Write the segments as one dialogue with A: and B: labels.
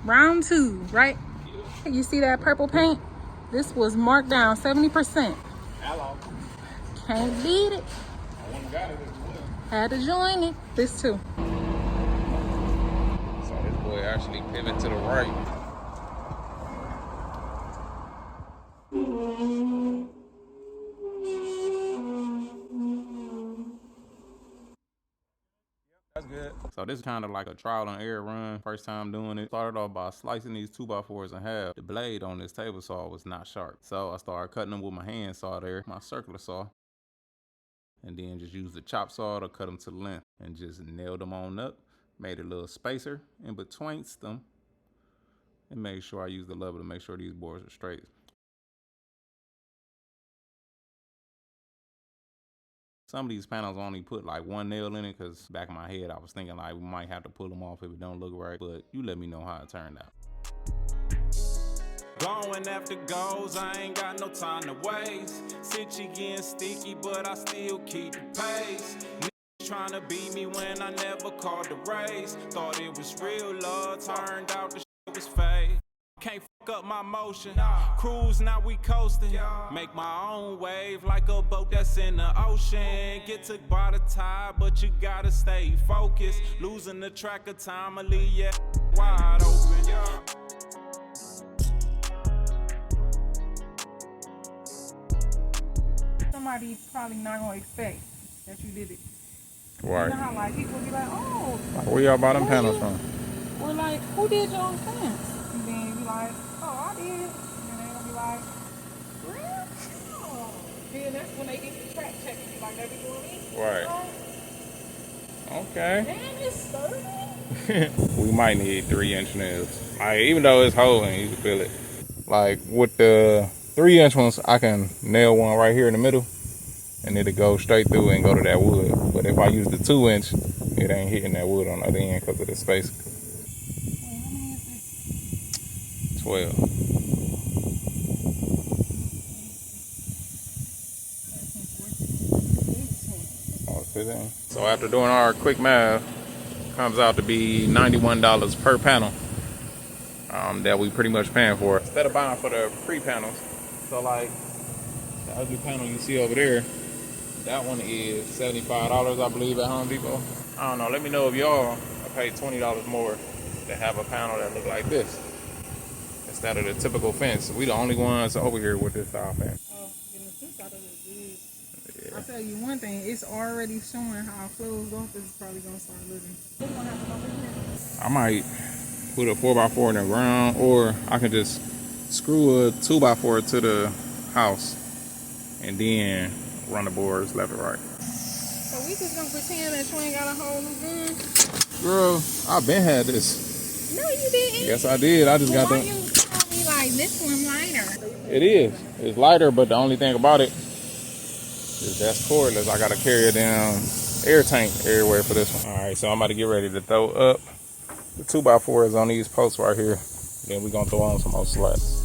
A: Round 2, right? You see that purple paint? This was marked down 70%.
B: Hello.
A: Can't beat it.
B: I wouldn't got it as well.
A: Had to join it. This too.
B: So this boy actually pivot to the right. That's good. So this is kind of like a trial and error run. First time doing it. Started off by slicing these 2x4s in half. The blade on this table saw was not sharp. So I started cutting them with my hand saw there, my circular saw. And then just used the chop saw to cut them to length and just nailed them on up. Made a little spacer in between them. And made sure I used the level to make sure these boards are straight. Some of these panels only put like one nail in it because back in my head I was thinking like we might have to pull them off if it don't look right, but you let me know how it turned out.
C: Going after goals, I ain't got no time to waste. City getting sticky, but I still keep the pace. Niggas trying to beat me when I never called the race. Thought it was real love, turned out the shit was fake. Can't fuck up my motion. Cruise, now we coasting. Make my own wave like a boat that's in the ocean. Get took by the tide, but you gotta stay focused. Losing the track of time, I leave ya wide open.
A: Somebody probably not gonna expect that you did it.
B: Right.
A: You know how like people be like, oh,
B: Like, where y'all bought them panels from?
A: or like, who did your fence? And then you be like, oh, I did. And then they gonna be like, really? Oh. Then that's when they get the track check and be like, that be doing me?
B: Right. Okay.
A: Man, it's sturdy.
B: We might need 3-inch nails. Like, even though it's holding, you can feel it. Like with the 3-inch ones, I can nail one right here in the middle and it'll go straight through and go to that wood. But if I use the 2-inch, it ain't hitting that wood on the other end because of the space.
A: Wait, how many is this?
B: 12. 15. So after doing our quick math, it comes out to be $91 per panel that we pretty much paying for. Instead of buying for the free panels, so like the ugly panel you see over there, that one is $75, I believe, at Home Depot. I don't know, let me know if y'all pay $20 more to have a panel that look like this instead of the typical fence. We the only ones over here with this style fence.
A: Oh, goodness, this gotta look good. I'll tell you one thing, it's already showing how closed off this is probably gonna start looking. What's gonna happen over here?
B: I might put a 4x4 in the ground, or I can just screw a 2x4 to the house and then run the boards left and right.
A: So we just gonna pretend that you ain't got a whole new gun?
B: Girl, I've been had this.
A: No, you didn't.
B: Yes, I did. I just got
A: Why
B: the.
A: you tell me like this one lighter?
B: It is. It's lighter, but the only thing about it is that's cordless. I gotta carry a damn air tank everywhere for this one. All right, so I'm about to get ready to throw up the 2x4s on these posts right here. Then we're gonna throw on some more slats.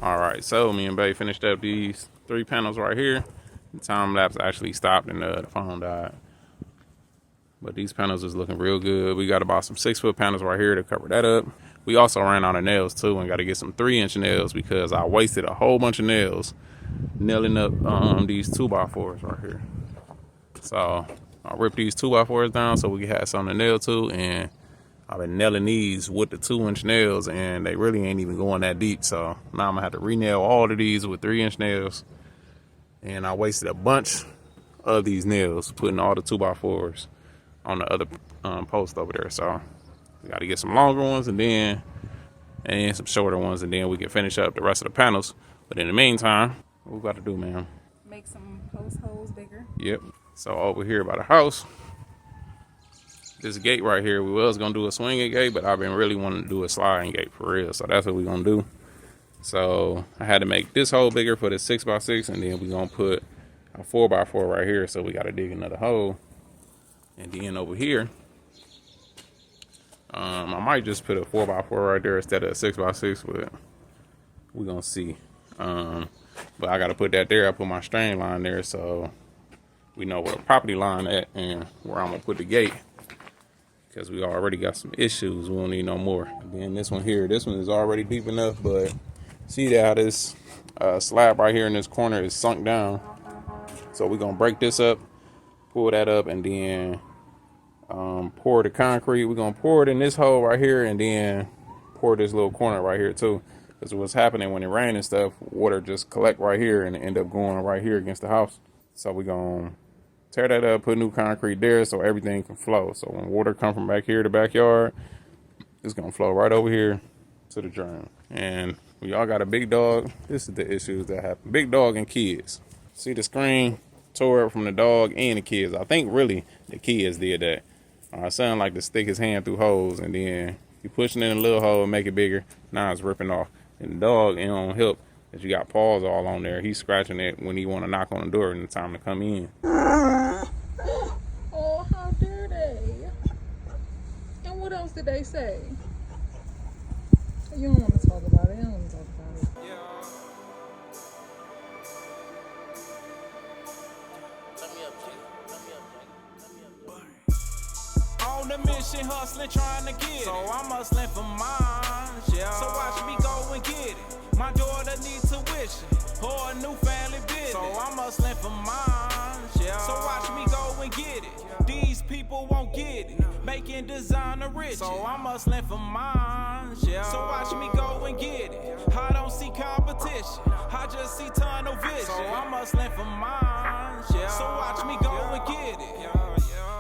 B: All right, so me and Bay finished up these 3 panels right here. The time lapse actually stopped and the phone died. But these panels is looking real good. We got about some 6-foot panels right here to cover that up. We also ran out of nails too and got to get some 3-inch nails because I wasted a whole bunch of nails nailing up these 2x4s right here. So I ripped these 2x4s down so we can have something to nail to, and I've been nailing these with the 2-inch nails, and they really ain't even going that deep. So now I'm gonna have to re-nail all of these with 3-inch nails. And I wasted a bunch of these nails putting all the 2x4s on the other post over there. So we got to get some longer ones and some shorter ones, and then we can finish up the rest of the panels. But in the meantime, what we got to do, man?
A: Make some post holes bigger.
B: Yep. So over here by the house, this gate right here, we was gonna do a swinging gate, but I've been really wanting to do a sliding gate for real. So that's what we're gonna do. So I had to make this hole bigger for the 6x6, and then we're gonna put a 4x4 right here. So we gotta dig another hole. And then over here, I might just put a 4x4 right there instead of a 6x6, but we're gonna see. But I gotta put that there. I put my string line there so we know where the property line at and where I'm gonna put the gate. Because we already got some issues. We don't need no more. And then this one here, this one is already deep enough, but see how this slab right here in this corner is sunk down. So we're gonna break this up, pull that up, and then pour the concrete. We're gonna pour it in this hole right here, and then pour this little corner right here too. Because what's happening when it rains and stuff, water just collect right here and end up going right here against the house. So we're gonna tear that up, put new concrete there so everything can flow. So when water come from back here to the backyard, it's gonna flow right over here to the drain. And we all got a big dog. This is the issues that happen. Big dog and kids. See the screen tore up from the dog and the kids. I think really the kids did that. Our son like to stick his hand through holes, and then you pushing in a little hole and make it bigger. Now it's ripping off. And the dog, it don't help that you got paws all on there. He's scratching it when he want to knock on the door and it's time to come in.
A: Oh, how dare they? And what else did they say? You don't want to talk about it. You don't want to talk about it.
C: On the mission, hustling, trying to get it. So I'm hustling for mine, yeah. So watch me go and get it. My daughter needs tuition or a new family business. So I'm hustling for mine, yeah. So watch me go and get it. These people won't get it. Making designer rich. So I'm hustling for mine, yeah. So watch me go and get it. I don't see competition. I just see tunnel vision. So I'm hustling for mine, yeah. So watch me go and get it.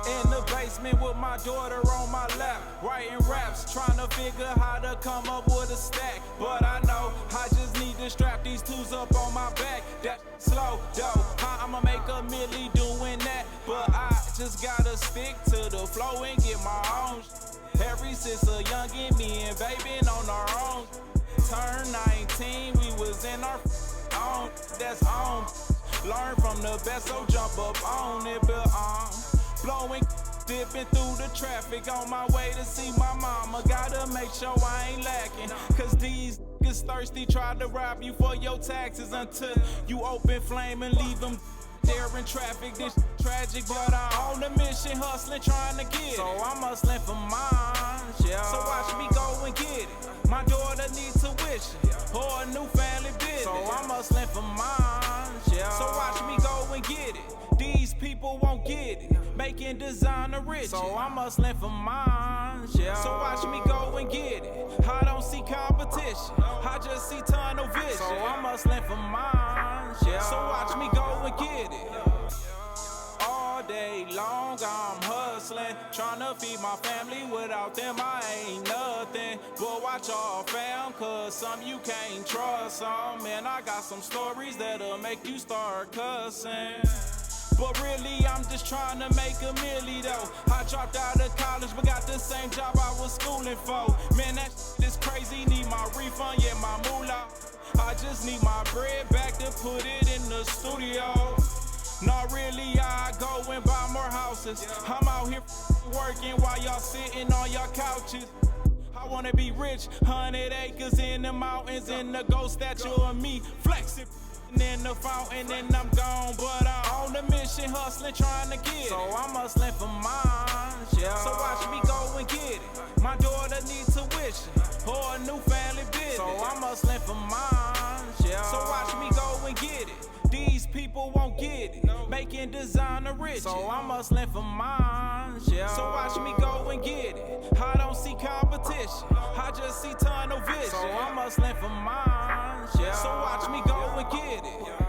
C: In the basement with my daughter on my lap, writing raps, trying to figure how to come up with a stack. But I know I just need to strap these twos up on my back. That slow though, I'ma make a milli doing that. But I just gotta stick to the flow and get my own. Every since a youngin', me and baby on our own. Turn 19, we was in our own. That's on. Learn from the best, so jump up on it, but blowing, dipping through the traffic on my way to see my mama. Gotta make sure I ain't lacking, cause these niggas thirsty, try to rob you for your taxes until you open flame and leave them there in traffic. This tragic, but I'm on a mission, hustling, trying to get it. So I'm hustling for mine, yeah. So watch me go and get it. My daughter needs tuition or a new family business. So I'm hustling for mine, yeah. So watch me go and get it. These people won't get it. Making designer rich. So I'm hustling for mine, yeah. So watch me go and get it. I don't see competition. I just see tunnel vision. So I'm hustling for mine, yeah. So watch me go and get it. All day long I'm hustling, trying to feed my family. Without them I ain't nothing. But watch all fam, cause some you can't trust some. Man, I got some stories that'll make you start cussing. But really, I'm just trying to make a milli though. I dropped out of college, but got the same job I was schooling for. Man, that shit is crazy, need my refund, yeah, my moolah. I just need my bread back to put it in the studio. Not really, I go and buy more houses. I'm out here working while y'all sitting on your couches. I wanna be rich. 100 acres in the mountains, in the gold statue of me. Flexing in the fountain and I'm gone. But I'm on a mission, hustling, trying to get it. So I'm hustling for mine, yeah. So watch me go and get it. My daughter needs tuition or a new family business. So I'm hustling for mine, yeah. So watch me go and get it. These people won't get it, making designer rich. So I'm hustling for mine, yeah. So watch me go and get it. I don't see competition, I just see tunnel vision. So I'm hustling for mine, yeah. So watch me go and get it.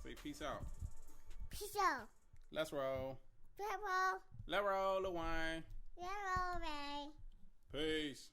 C: Say peace out.
D: Peace out.
C: Let's roll.
D: Let's roll.
C: Let's roll the wine.
D: Let's roll, man.
C: Peace.